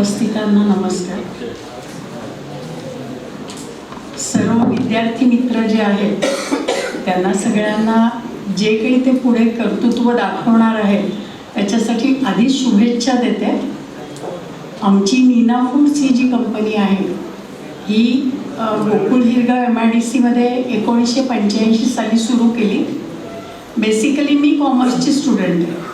उपस्थितांना नमस्कार. सर्व विद्यार्थी मित्र जे आहेत त्यांना सगळ्यांना जे काही ते पुढे कर्तृत्व दाखवणार आहेत त्याच्यासाठी आधीच शुभेच्छा देते. आमची नीना फूड्स ही जी कंपनी आहे ही गोकुळ हिरगाव MIDC मध्ये 1985 साली सुरू केली. बेसिकली मी कॉमर्सची स्टुडंट आहे,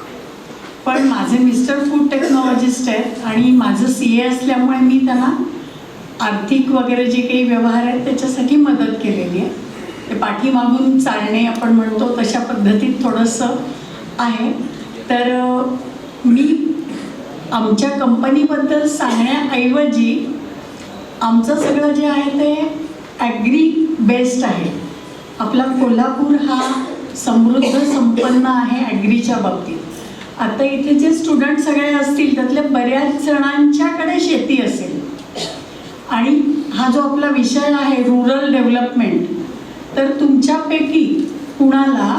पण माझे मिस्टर फूड टेक्नॉलॉजिस्ट आहेत आणि माझं CA असल्यामुळे मी त्यांना आर्थिक वगैरे जे काही व्यवहार आहेत त्याच्यासाठी मदत केलेली आहे. ते पाठीमागून चालणे आपण म्हणतो तशा पद्धतीत थोडंसं आहे. तर मी आमच्या कंपनीबद्दल सांगण्याऐवजी आमचं सगळं जे आहे ते ॲग्री बेस्ड आहे. आपला कोल्हापूर हा समृद्ध संपन्न आहे ॲग्रीच्या बाबतीत. आता इथे जे स्टुडंट सगळे असतील त्यातल्या बऱ्याच जणांच्याकडे शेती असेल आणि हा जो आपला विषय आहे रुरल डेव्हलपमेंट, तर तुमच्यापैकी कुणाला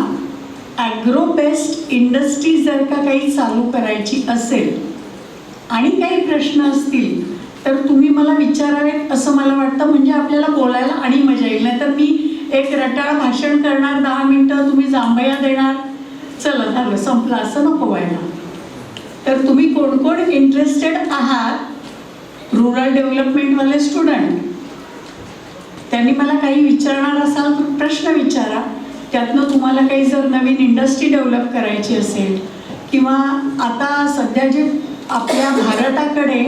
ॲग्रो बेस्ड इंडस्ट्री जर का काही चालू करायची असेल आणि काही प्रश्न असतील तर तुम्ही मला विचारावेत असं मला वाटतं. म्हणजे आपल्याला बोलायला आणि मजा येईल. नाही तर मी एक रटाळ भाषण करणार 10 मिनटं, तुम्ही जांभया देणार, चला झालं संपलं, असं नको व्हायला. तर तुम्ही कोण कोण इंटरेस्टेड आहात रुरल डेव्हलपमेंटवाले स्टुडंट, त्यांनी मला काही विचारणार असाल तर प्रश्न विचारा. त्यातनं तुम्हाला काही जर नवीन इंडस्ट्री डेव्हलप करायची असेल किंवा आता सध्या जे आपल्या भारताकडे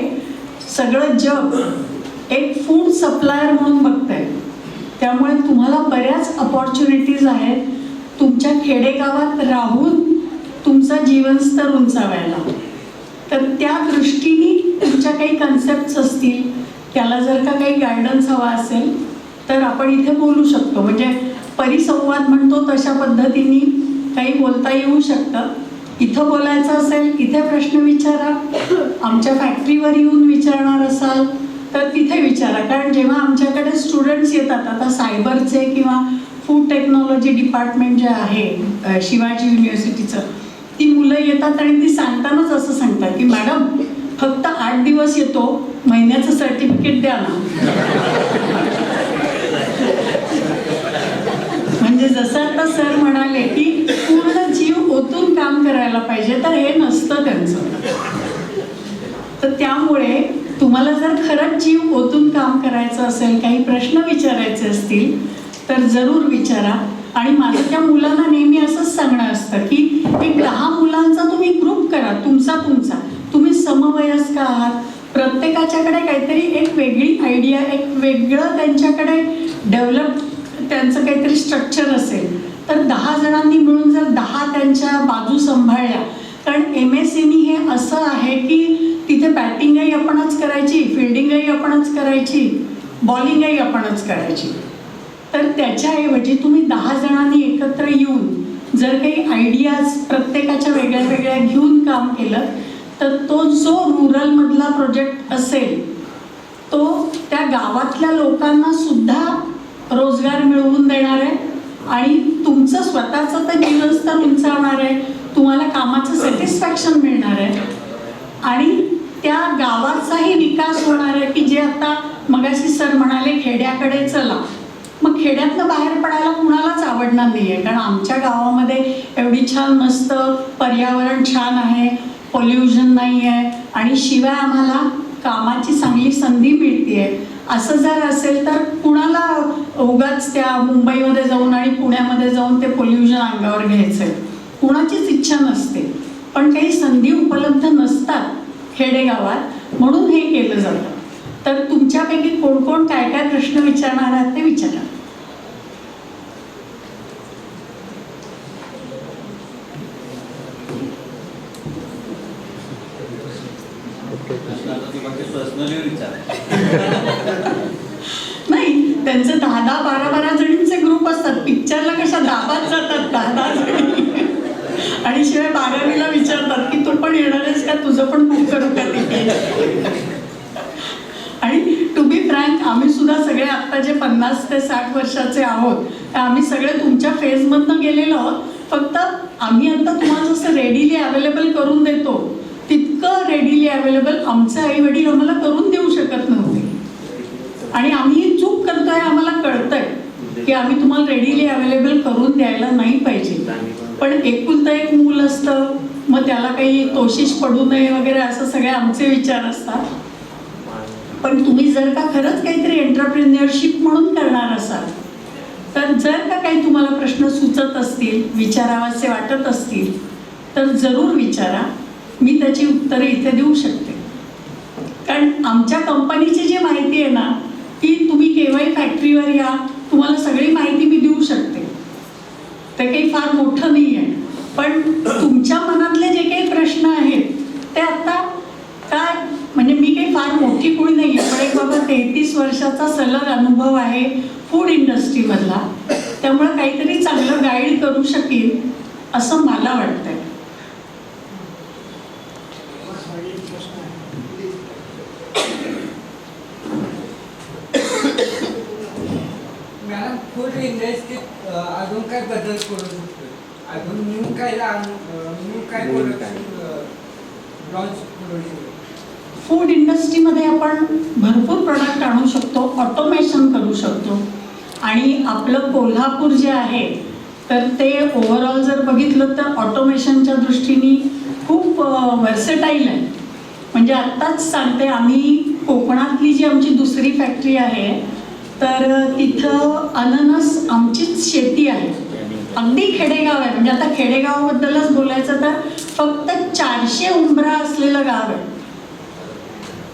सगळं जग एक फूड सप्लायर म्हणून बघतंय, त्यामुळे तुम्हाला बऱ्याच अपॉर्च्युनिटीज आहेत तुमच्या खेडेगावात राहून तुमचा जीवनस्तर उंचावायला. तर त्या दृष्टीने तुमच्या काही कन्सेप्ट्स असतील, त्याला जर का काही गायडन्स हवा असेल तर आपण इथे बोलू शकतो. म्हणजे परिसंवाद म्हणतो तशा पद्धतीने काही बोलता येऊ शकतं. इथं बोलायचं असेल इथे प्रश्न विचारा, आमच्या फॅक्टरीवर येऊन विचारणार असाल तर तिथे विचारा. कारण जेव्हा आमच्याकडे स्टुडंट्स येतात, आता सायबरचे किंवा फूड टेक्नॉलॉजी डिपार्टमेंट जे आहे शिवाजी युनिव्हर्सिटीचं, ती मुलं येतात आणि ती सांगतानाच असं सांगतात की मॅडम फक्त 8 दिवस येतो, महिन्याचं सर्टिफिकेट द्या ना. म्हणजे जसं आता सर म्हणाले की पूर्ण जीव ओतून काम करायला पाहिजे, तर हे नसतं त्यांचं. तर त्यामुळे तुम्हाला जर खरंच जीव ओतून काम करायचं असेल, काही प्रश्न विचारायचे असतील तर जरूर विचारा. आणि माझं त्या मुलांना नेहमी असंच सांगणं असतं की एक 10 मुलांचा तुम्ही ग्रुप करा, तुमचा तुम्ही समवयस्क आहात, प्रत्येकाच्याकडे काहीतरी एक वेगळी आयडिया, एक वेगळं त्यांच्याकडे डेव्हलप त्यांचं काहीतरी स्ट्रक्चर असेल, तर 10 जणांनी मिळून जर 10 त्यांच्या बाजू सांभाळल्या. कारण MSME हे असं आहे की तिथे बॅटिंगही आपणच करायची, फिल्डिंगही आपणच करायची, बॉलिंगही आपणच करायची. तर त्याच्याऐवजी तुम्ही 10 जणांनी एकत्र येऊन जर काही आयडियाज प्रत्येकाच्या वेगळ्या वेगळ्या घेऊन काम केलं तर तो जो रुरलमधला प्रोजेक्ट असेल तो त्या गावातल्या लोकांना सुद्धा रोजगार मिळवून देणार आहे आणि तुमचं स्वतःचं तर जीवनस्तर उंचावणार आहे, तुम्हाला कामाचं सॅटिस्फॅक्शन मिळणार आहे आणि त्या गावाचाही विकास होणार आहे. की जे आता मगाशी सर म्हणाले खेड्याकडे चला, मग खेड्यातनं बाहेर पडायला कुणालाच आवडणार नाही आहे. कारण आमच्या गावामध्ये एवढी छान मस्त पर्यावरण छान आहे, पोल्युशन नाही आहे आणि शिवाय आम्हाला कामाची चांगली संधी मिळते आहे. असं जर असेल तर कुणाला उगाच त्या मुंबईमध्ये जाऊन आणि पुण्यामध्ये जाऊन ते पोल्युशन अंगावर घ्यायचं आहे, कुणाचीच इच्छा नसते. पण काही संधी उपलब्ध नसतात खेडेगावात, म्हणून हे केलं जातं. तर तुमच्यापैकी कोण कोण काय काय प्रश्न विचारणार आहात ते विचारा. नाही, त्यांचे 10-10, 12-12 जणींचे ग्रुप असतात. पिक्चरला कशा 10 जातात 10 जणी आणि शिवाय 12वीला विचारतात की तू पण येणार आहेस का, तुझं पण बुक करू का तिकीट. आणि टू बी फ्रँक आम्ही सुद्धा सगळे आत्ता जे 50 ते 60 वर्षाचे आहोत तर आम्ही सगळे तुमच्या फेजमधनं गेलेलो आहोत. फक्त आम्ही आता तुम्हाला जसं रेडीली अवेलेबल करून देतो इतकं रेडिली अवेलेबल आमचे आई वडील आम्हाला करून देऊ शकत नव्हते. आणि आम्ही ही चूक करतोय आम्हाला कळतंय की आम्ही तुम्हाला रेडिली अवेलेबल करून द्यायला नाही पाहिजे. पण एकुलतं एक मूल असतं, मग त्याला काही तोशिष पडू नये वगैरे असं सगळे आमचे विचार असतात. पण तुम्ही जर का खरंच काहीतरी एंटरप्रेन्युअरशिप म्हणून करणार असाल तर जर का काही तुम्हाला प्रश्न सुचत असतील, विचारावासे वाटत असतील तर जरूर विचारा. मी त्याची उत्तरं इथे देऊ शकते. कारण आमच्या कंपनीची जी माहिती आहे ना ती तुम्ही केव्हाही फॅक्टरीवर या, तुम्हाला सगळी माहिती मी देऊ शकते. ते काही फार मोठं नाही आहे. पण तुमच्या मनातले जे काही प्रश्न आहेत ते आता काय म्हणजे मी काही फार मोठी कुणी नाही आहे, पण एक बाबा 33 वर्षाचा सलग अनुभव आहे फूड इंडस्ट्रीमधला, त्यामुळे काहीतरी चांगलं गाईड करू शकेन असं मला वाटतंय. मॅडम, फूड इंडस्ट्रीत अजून काय बदल करू शकतो? अजून न्यू काय प्रोडक्ट लॉन्च करू शकतो? फूड इंडस्ट्रीमध्ये आपण भरपूर प्रोडक्ट आणू शकतो, ऑटोमेशन करू शकतो. आणि आपलं कोल्हापूर जे आहे तर ते ओव्हरऑल जर बघितलं तर ऑटोमेशनच्या दृष्टीने खूप वर्सेटाईल आहे. म्हणजे आत्ताच सांगते, आम्ही कोकणातली जी आमची दुसरी फॅक्टरी आहे तर तिथं अननस आमचीच शेती आहे. अगदी खेडेगाव आहे. म्हणजे आता खेडेगावाबद्दलच बोलायचं तर फक्त 400 उंबरा असलेलं गाव आहे.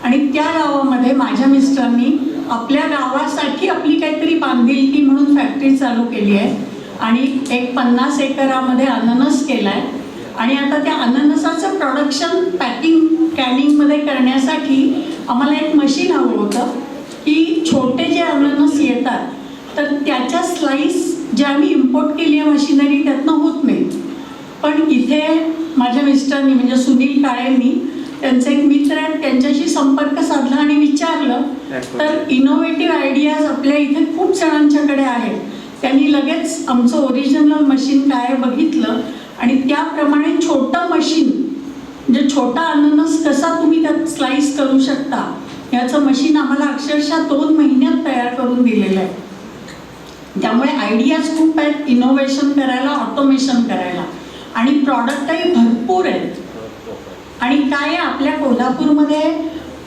आणि त्या गावामध्ये माझ्या मिस्टरांनी आपल्या गावासाठी आपली काहीतरी बांधिलकी म्हणून फॅक्टरी चालू केली आहे. आणि एक 50 एकरामध्ये अननस केला आहे. आणि आता त्या अननसाचं प्रोडक्शन पॅकिंग कॅनिंगमध्ये करण्यासाठी आम्हाला एक मशीन हवं होतं की छोटे जे अननस येतात तर त्याच्या स्लाईस ज्या आम्ही इम्पोर्ट केली आहे मशिनरी त्यातनं होत नाही. पण इथे माझ्या मिस्टरांनी म्हणजे सुनील काळेंनी त्यांचे एक मित्र आहेत त्यांच्याशी संपर्क साधला आणि विचारलं तर इनोव्हेटिव्ह आयडियाज आपल्या इथे खूप जणांच्याकडे आहेत. त्यांनी लगेच आमचं ओरिजिनल मशीन काय बघितलं आणि त्याप्रमाणे छोटं मशीन म्हणजे छोटा अननस कसा तुम्ही त्यात स्लाइस करू शकता याचं मशीन आम्हाला अक्षरशः 2 महिन्यात तयार करून दिलेलं आहे. त्यामुळे आयडियाज खूप आहेत इनोव्हेशन करायला, ऑटोमेशन करायला. आणि प्रॉडक्टही भरपूर आहेत. आणि काय आपल्या कोल्हापूरमध्ये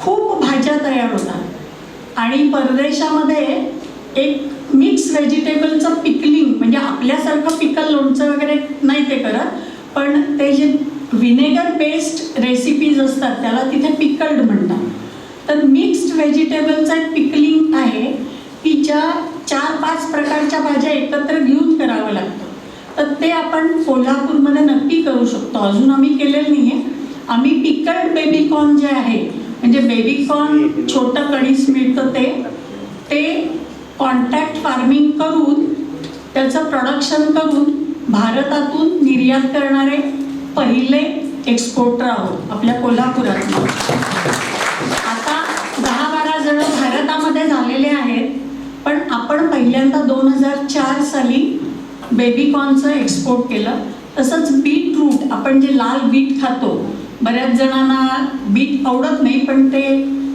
खूप भाज्या तयार होतात आणि परदेशामध्ये एक मिक्स व्हेजिटेबलचं पिकलिंग म्हणजे आपल्यासारखं पिकल लोणचं वगैरे नाही ते करत, पण ते जे व्हिनेगर बेस्ड रेसिपीज असतात त्याला तिथे पिकल्ड म्हणतात. तर मिक्स्ड व्हेजिटेबलचं एक पिकलिंग आहे की ज्या 4-5 प्रकारच्या भाज्या एकत्र घेऊन करावं लागतं. तर ते आपण कोल्हापूरमध्ये नक्की करू शकतो. अजून आम्ही केलेलं नाही आहे. आम्ही पिकल्ड बेबीकॉर्न जे आहे म्हणजे बेबीकॉर्न छोटं कणीस मिळतं ते कॉन्ट्रॅक्ट फार्मिंग करून त्याचं प्रोडक्शन करून भारतातून निर्यात करणारे पहिले एक्सपोर्टर आहोत आपल्या कोल्हापुरात. आता 10-12 जण भारतामध्ये झालेले आहेत. पण आपण पहिल्यांदा 2004 साली बेबीकॉर्नचं एक्सपोर्ट केलं. तसंच बीटरूट आपण जे लाल बीट खातो, बऱ्याच जणांना बीट आवडत नाही पण ते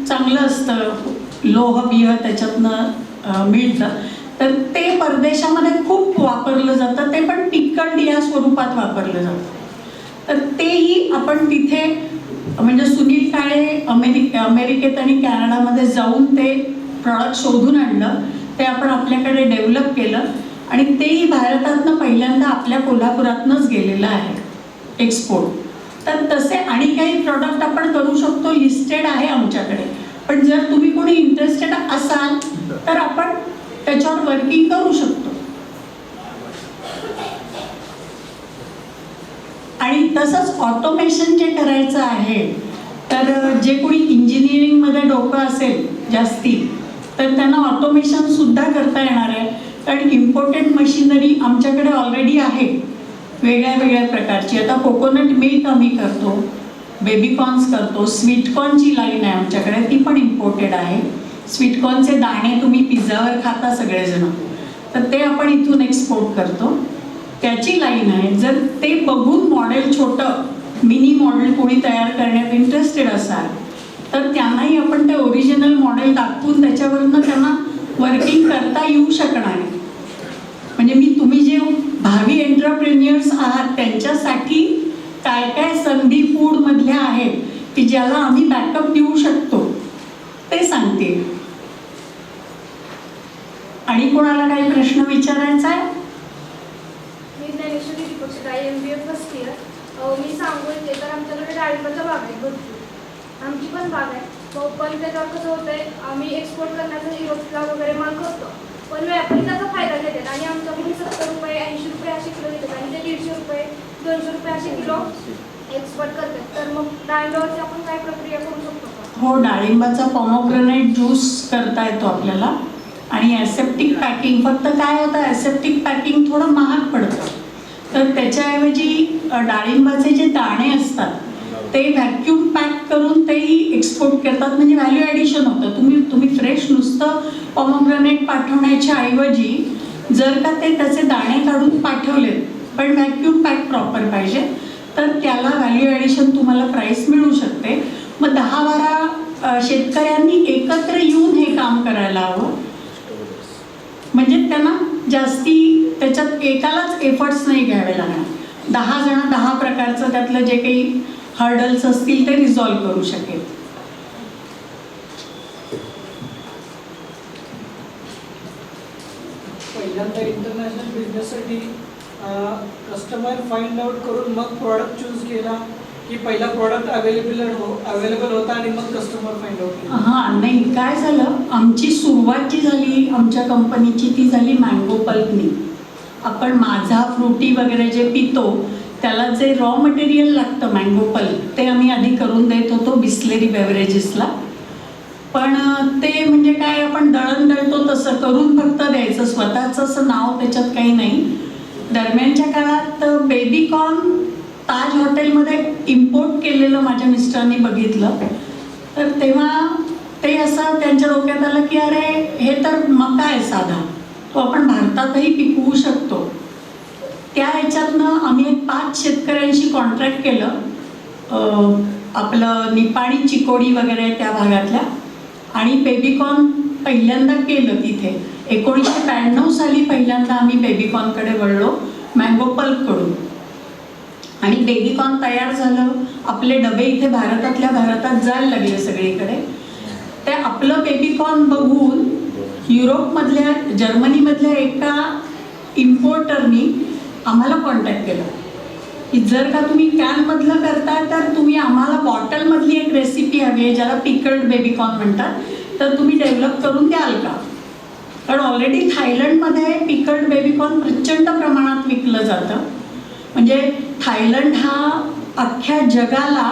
चांगलं असतं, लोह बिह त्याच्यातनं मिळतं. तर ते परदेशामध्ये खूप वापरलं जातं. ते पण पिकल्ड या स्वरूपात वापरलं जातं. तर तेही आपण तिथे म्हणजे सुनील काळे अमेरिकेत आणि कॅनडामध्ये जाऊन ते प्रॉडक्ट शोधून आणलं. ते आपण आपल्याकडे डेव्हलप केलं आणि तेही भारतातनं पहिल्यांदा आपल्या कोल्हापुरातनंच गेलेलं आहे एक्सपोर्ट. तर तसे आणि काही प्रॉडक्ट आपण करू शकतो, लिस्टेड आहे आमच्याकडे. पण जर तुम्ही कोणी इंटरेस्टेड असाल तर आपण त्याच्यावर वर्किंग करू शकतो. आणि तसंच ऑटोमेशन जे करायचं आहे तर जे कोणी इंजिनिअरिंगमध्ये डोकं असेल जास्ती तर त्यांना ऑटोमेशन सुद्धा करता येणार आहे. कारण इम्पोर्टेड मशिनरी आमच्याकडे ऑलरेडी आहे वेगळ्या वेगळ्या प्रकारची. आता कोकोनट मिल्क आम्ही करतो, बेबीकॉर्न्स करतो, स्वीटकॉर्नची लाईन आहे आमच्याकडे, ती पण इम्पोर्टेड आहे. स्वीटकॉर्नचे दाणे तुम्ही पिझ्झावर खाता सगळेजण, तर ते आपण इथून एक्सपोर्ट करतो, त्याची लाईन आहे. जर ते बघून मॉडेल छोटं मिनी मॉडेल कोणी तयार करण्यात इंटरेस्टेड असाल तर त्यांनाही आपण ते ओरिजिनल मॉडेल दाखवून त्याच्यावरनं त्यांना वर्किंग करता येऊ शकणार आहे. म्हणजे मी तुम्ही जे भावी एंटरप्रेन्युअर्स आहात त्यांच्यासाठी काय काय संधी फूडमधल्या आहेत की ज्याला आम्ही बॅकअप देऊ शकतो ते सांगते. आणि कोणाला काही प्रश्न विचारायचा आहे? मी Dnyaneshwari Deepak Shinde MBA first year. मी सांगू इथे तर आमच्याकडे डाळिंबाचा बाग आहे भरपूर, आमची पण बाग आहे. पण त्याच्यावर कसं होतंय, आम्ही एक्सपोर्ट करण्याचा युरोपला वगैरे माल करतो, पण व्यापारी त्याचा फायदा घेतात आणि आमच्याकडून 70 रुपये 80 रुपये असे किलो घेतात आणि ते 150 रुपये 200 रुपये असे किलो एक्सपोर्ट करतात. तर मग डाळिंबावरती आपण काय प्रक्रिया करू शकतो का? हो, डाळिंबाचा पॉमोग्रेनेट ज्यूस करता येतो आपल्याला. आणि ॲसेप्टिक पॅकिंग, फक्त काय होतं ॲसेप्टिक पॅकिंग थोडं महाग पडतं, तर त्याच्याऐवजी डाळिंबाचे जे दाणे असतात ते व्हॅक्यूम पॅक करून तेही एक्सपोर्ट करतात. म्हणजे व्हॅल्यू ॲडिशन होतं. तुम्ही फ्रेश नुसतं पॉमोग्रेनेट पाठवण्याच्या ऐवजी जर का ते त्याचे दाणे काढून पाठवलेत पण व्हॅक्यूम पॅक प्रॉपर पाहिजे तर त्याला व्हॅल्यू ॲडिशन तुम्हाला प्राईस मिळू शकते. मग 10-12 शेतकऱ्यांनी एकत्र येऊन हे काम करायला हवं, म्हणजे त्यांना जास्ती त्याच्यात एकालाच एफर्ट्स नाही घ्यावे लागणार. 10 जण 10 प्रकारचं त्यातलं जे काही हर्डल्स असतील ते रिझॉल्व्ह करू शकेल. पहिल्यांदा इंटरनॅशनल बिझनेससाठी कस्टमर फाइंड आउट करून मग प्रॉडक्ट चूज केला की पहिला प्रॉडक्ट अवेलेबल होता आणि मग कस्टमर फाइंड आउट केला? हां, नाही, काय झालं, आमची सुरुवात जी झाली आमच्या कंपनीची ती झाली मँगो पल्पनी. आपण माझा फ्रुटी वगैरे जे पितो त्याला जे रॉ मटेरियल लागतं मँगो पल्प ते आम्ही आधी करून देत होतो बिस्लेरी बेवरेजेसला. पण ते म्हणजे काय आपण दळण दळतो तसं करून फक्त द्यायचं, स्वतःचं असं नाव त्याच्यात काही नाही. दरम्यानच्या काळात बेबीकॉर्न ताज हॉटेलमध्ये इम्पोर्ट केलेलं माझ्या मिस्टरांनी बघितलं, तर तेव्हा ते असं त्यांच्या डोक्यात आलं की अरे हे तर मका आहे साधा, तो आपण भारतातही पिकवू शकतो. त्या ह्याच्यातनं आम्ही एक 5 शेतकऱ्यांशी कॉन्ट्रॅक्ट केलं, आपलं निपाणी चिकोडी वगैरे त्या भागातल्या, आणि बेबीकॉर्न पहिल्यांदा केलं तिथे. 1992 साली पहिल्यांदा आम्ही बेबीकॉर्नकडे वळलो मँगो पल्पकडून. आणि बेबीकॉर्न तयार झालं, आपले डबे इथे भारतातल्या भारतात जायला लागले सगळीकडे. ते आपलं बेबीकॉर्न बघून युरोपमधल्या जर्मनीमधल्या एका इम्पोर्टरनी आम्हाला कॉन्टॅक्ट केला की जर का तुम्ही कॅनमधलं करताय तर तुम्ही आम्हाला बॉटलमधली एक रेसिपी हवी आहे ज्याला पिकल्ड बेबीकॉर्न म्हणतात, तर तुम्ही डेव्हलप करून द्याल का? कारण ऑलरेडी थायलंडमध्ये पिकल्ड बेबीकॉर्न प्रचंड प्रमाणात विकलं जातं. म्हणजे थायलंड हा अख्ख्या जगाला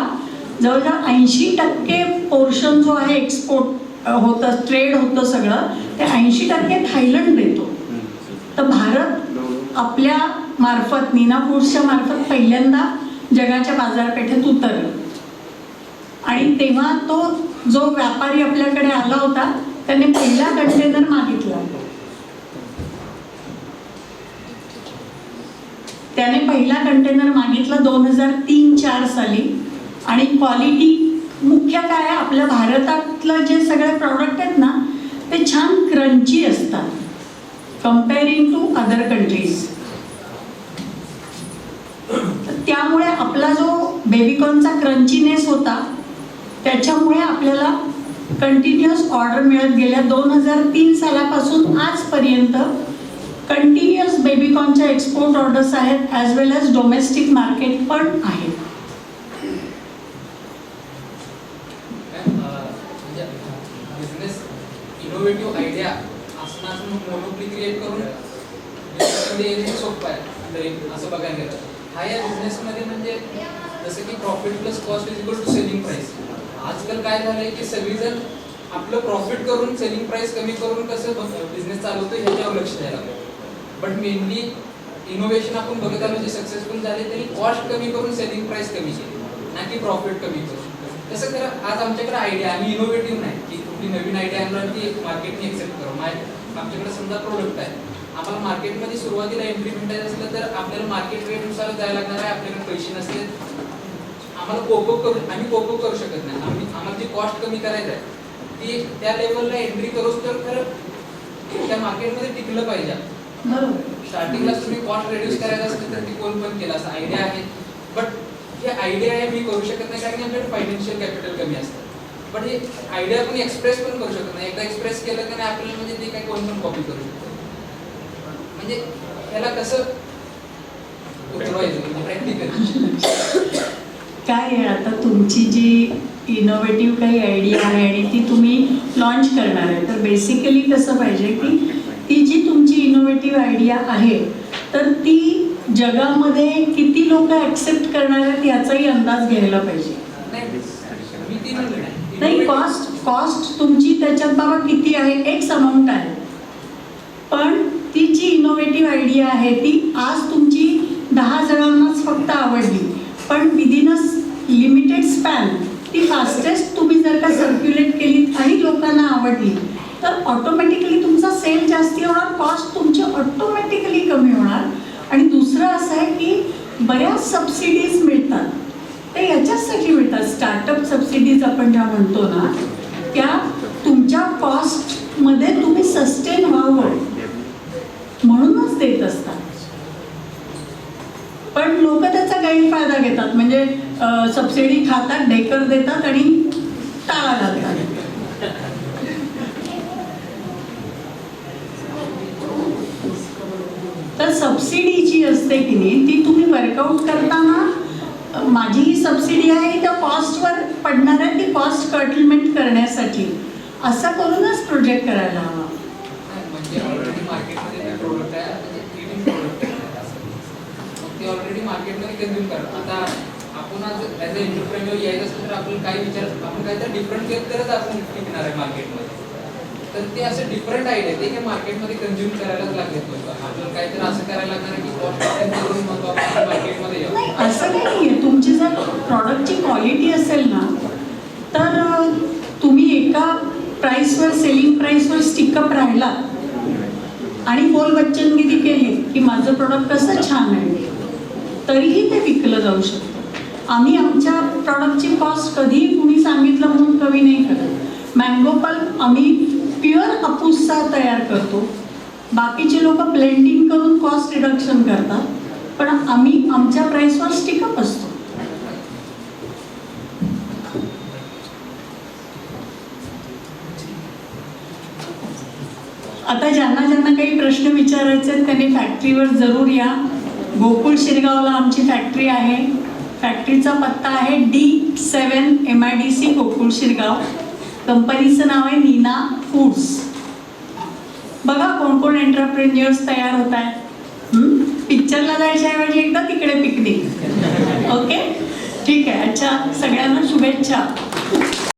जवळजवळ 80% पोर्शन जो आहे एक्सपोर्ट होतं, ट्रेड होतं सगळं, ते 80% थायलंड देतो. तर भारत आपल्या मार्फत नीना फूड्सच्या मार्फत पहिल्यांदा जगाच्या बाजारपेठेत उतरलं. आणि तेव्हा तो जो व्यापारी आपल्याकडे आला होता त्याने पहिला कंटेनर मागितला. त्याने पहिला कंटेनर मागितला 2003-04 साली. आणि क्वालिटी मुख्य काय आहे, आपल्या भारतातलं जे सगळे प्रॉडक्ट आहेत ना ते छान क्रंची असतात कम्पेअरिंग टू अदर कंट्रीज. त्यामुळे आपला जो बेबीकॉर्नचा क्रंचीनेस होता त्याच्यामुळे आपल्याला कंटिन्युअस ऑर्डर मिळत गेल्या. 2003 सालापासून आजपर्यंत कंटिन्युअस बेबीकॉर्नच्या एक्सपोर्ट ऑर्डर्स आहेत, ॲज वेल ॲज डोमेस्टिक मार्केट पण आहे. बिझनेस इनोव्हेटिव्ह आयडिया असणं मोनोपली क्रिएट करून बिझनेसमध्ये सोपं आहे असं बघायला गेलं. हा या बिझनेसमध्ये म्हणजे जसं की profit plus cost is equal to selling price. आजकाल काय झालंय की सगळीजण आपलं प्रॉफिट करून सेलिंग प्राईस कमी करून कसं बिझनेस चालवतो ह्याच्यावर लक्ष द्यायला लागतं. बट मेनली इनोव्हेशन आपण बघत आलो जे सक्सेसफुल झाले त्यांनी कॉस्ट कमी करून सेलिंग प्राईस कमी केली, ना की प्रॉफिट कमी करून. तसं करा आज आमच्याकडे आयडिया, आम्ही इनोव्हेटिव्ह नाही की कुठली नवीन आयडिया आणणार ती मार्केटने एक्सेप्ट करू. आमच्याकडे समजा प्रोडक्ट आहे, आम्हाला मार्केटमध्ये सुरुवातीला एंट्री भेटायचं असलं तर आपल्याला मार्केट रेटनुसार जायला लागणार आहे. आपल्याकडे पैसे नसले आम्ही कोपअप करू शकत नाही. आम्हाला जी कॉस्ट कमी करायची आहे ती त्या लेवलला एंट्री करूच तर खरं त्या मार्केटमध्ये टिकलं पाहिजे. बरोबर. स्टार्टिंगला तुम्ही कॉस्ट रिड्यूस करायचं असतं तर ती कोण पण केलं असं आयडिया आहे. बट हे आयडिया आहे मी करू शकत नाही कारण की आमच्याकडे फायनान्शियल कॅपिटल कमी असतं. बट हे आयडिया पण एक्सप्रेस पण करू शकत नाही. एकदा एक्सप्रेस केलं की नाही आपल्याला म्हणजे ते काही कोण पण कॉपी करू शकतो. म्हणजे त्याला कसं उतरवायचं म्हणजे प्रॅक्टिकल काय आहे आता तुमची जी इनोव्हेटिव्ह काही आयडिया आहे आणि ती तुम्ही लॉन्च करणार आहे, तर बेसिकली कसं पाहिजे की ती जी तुमची इनोव्हेटिव्ह आयडिया आहे तर ती जगामध्ये किती लोक ॲक्सेप्ट करणार आहेत याचाही अंदाज घ्यायला पाहिजे. मी ती म्हणलं नाही, कॉस्ट तुमची त्याच्यात बाबा किती आहे, एक्स अमाऊंट आहे, पण ती जी इनोव्हेटिव्ह आयडिया आहे ती आज तुमची 10 जणांनाच फक्त आवडली, पण विदिन अ लिमिटेड स्पॅन ती फास्टेस्ट तुम्ही जर का सर्क्युलेट केली आणि लोकांना आवडली तर ऑटोमॅटिकली तुमचा सेल जास्ती होणार, कॉस्ट तुमची ऑटोमॅटिकली कमी होणार. आणि दुसरं असं आहे की बऱ्याच सबसिडीज मिळतात, ते याच्यासाठी मिळतात. स्टार्टअप सबसिडीज आपण ज्या म्हणतो ना त्या तुमच्या कॉस्टमध्ये तुम्ही सस्टेन व्हावं म्हणूनच देत असतात. पण लोक त्याचा गैरफायदा घेतात, म्हणजे सबसिडी खातात, ढेकर देतात आणि टाळा घालतात. तर सबसिडी जी असते की नाही ती तुम्ही वर्कआउट करताना माझी ही सबसिडी आहे त्या कॉस्टवर पडणार आहे, ती कॉस्ट कर्टलमेंट करण्यासाठी असं करूनच प्रोजेक्ट करायला हवा. म्हणजे ऑलरेडी मार्केटमध्ये ते प्रोडक्ट आहे म्हणजे क्रिएटिव्ह प्रोडक्ट आहे असं मग ते ऑलरेडी मार्केटमध्ये कन्झ्युम करतात. आता आपण आज ॲज अ एंटरप्रेन्युअर यायचं असेल तर आपल्याला काही विचार आपण काहीतरी डिफरंट केलं तरच आपण टिकणार आहे मार्केटमध्ये. तर ते असं डिफरंट आयडिया ते काही मार्केटमध्ये कन्झ्युम करायलाच लागलेत लोक. आपल्याला काहीतरी असं करायला लागणार आहे की कॉस्ट करून मग आपण मार्केटमध्ये यावं. असं काही नाही आहे, तुमची जर प्रॉडक्टची क्वालिटी असेल ना तर तुम्ही एका प्राईसवर सेलिंग प्राईसवर स्टिकअप राहिला आणि बोल बच्चनगिरी केली की माझं प्रॉडक्ट कसं छान आहे तरीही ते विकलं जाऊ शकतं. आम्ही आमच्या प्रॉडक्टची कॉस्ट कधीही कुणी सांगितलं म्हणून कमी नाही करत. मँगो पल्प आम्ही प्युअर हापूसचा तयार करतो, बाकीचे लोक ब्लेंडिंग करून कॉस्ट रिडक्शन करतात, पण आम्ही आमच्या प्राईसवर स्टिकअप असतो. आता ज्यांना ज्यांना काही प्रश्न विचारायचे आहेत त्यांनी फॅक्टरीवर जरूर या. गोकुळ शिरगावला आमची फॅक्टरी आहे. फॅक्टरीचा पत्ता आहे D7 MIDC गोकुळ शिरगाव. कंपनीचं नाव आहे नीना फूड्स. बघा कोण कोण एंटरप्रेन्युअर्स तयार होत आहेत. पिक्चरला जायच्याऐवजी एकदा तिकडे पिकनिक. ओके, ठीक आहे. अच्छा, सगळ्यांना शुभेच्छा.